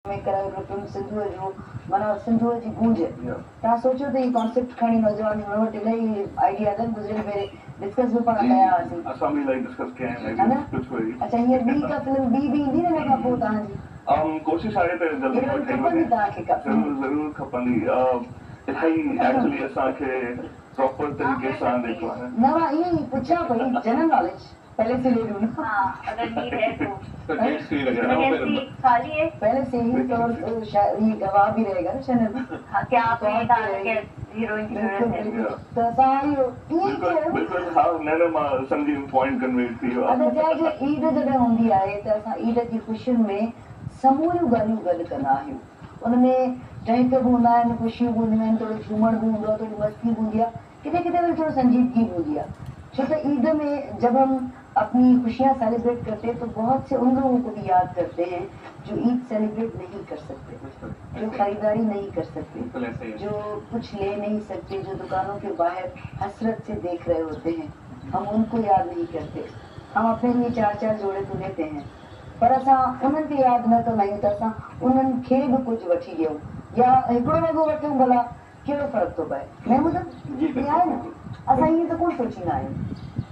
में करायो फिल्म सिंधुअ जो माना सिंधुअ जी गूंज तव्हां सोचो त ही कॉन्सेप्ट खणी नौजवान हुन वटि इलाही आइडिया अथनि गुज़िरियल भेरे डिस्कस भी पाण कया हुआसीं असां बि इलाही डिस्कस कया आहिनि है ना कुझु हुई अच्छा हीअ ॿी का फिल्म ॿी ईंदी न हिन खां पोइ तव्हांजी कोशिशि आहे त जल्दी हीरोइन ठही खपंदी वञे तव्हांखे का ज़रूरु ज़रूरु खपंदी इलाही एक्चुअली असांखे प्रॉपर तरीक़े सां ॾिठो आहे न मां ईअं ई पुछां पई जनरल नॉलेज पहले से ले लूँ ना हाँ अगर नीड है तो वैकेंसी खाली है पहले से ही तो शायद ये गवाह भी रहेगा ना चैनल हाँ क्या आपने कहा कि हीरोइन की जरूरत है तो असां इहो बिल्कुलु हा न न मां सम्झी पॉइंट कन्वे थी वियो अच्छा जो ईद जॾहिं हूंदी आहे त असां ईद जी ख़ुशियुनि में समूरियूं ॻाल्हियूं गॾु कंदा आहियूं उनमें टहिक बि हूंदा आहिनि ख़ुशियूं बि हूंदियूं आहिनि थोरो झूमण बि हूंदो आहे थोरी मस्ती बि हूंदी आहे किथे किथे वरी थोरो संजीदगी भी हूंदी है छो तो ईद में जब हम अपनी खुशियाँ सेलिब्रेट करते हैं तो बहुत से उन लोगों को भी याद करते हैं जो ईद सेलिब्रेट नहीं कर सकते जो खरीदारी नहीं कर सकते जो कुछ ले नहीं सकते जो दुकानों के बाहर हसरत से देख रहे होते हैं हम उनको याद नहीं करते हम अपने लिए चार चार जोड़े तो लेते हैं पर असां उन्हनि खे यादि न कंदा आहियूं त असां उन्हनि खे बि कुझु वठी ॾियूं या हिकिड़ो वॻो वठूं भला कहिड़ो फ़र्क़ु थो पए महमूद आहे न असां ईअं त कोन सोचींदा आहियूं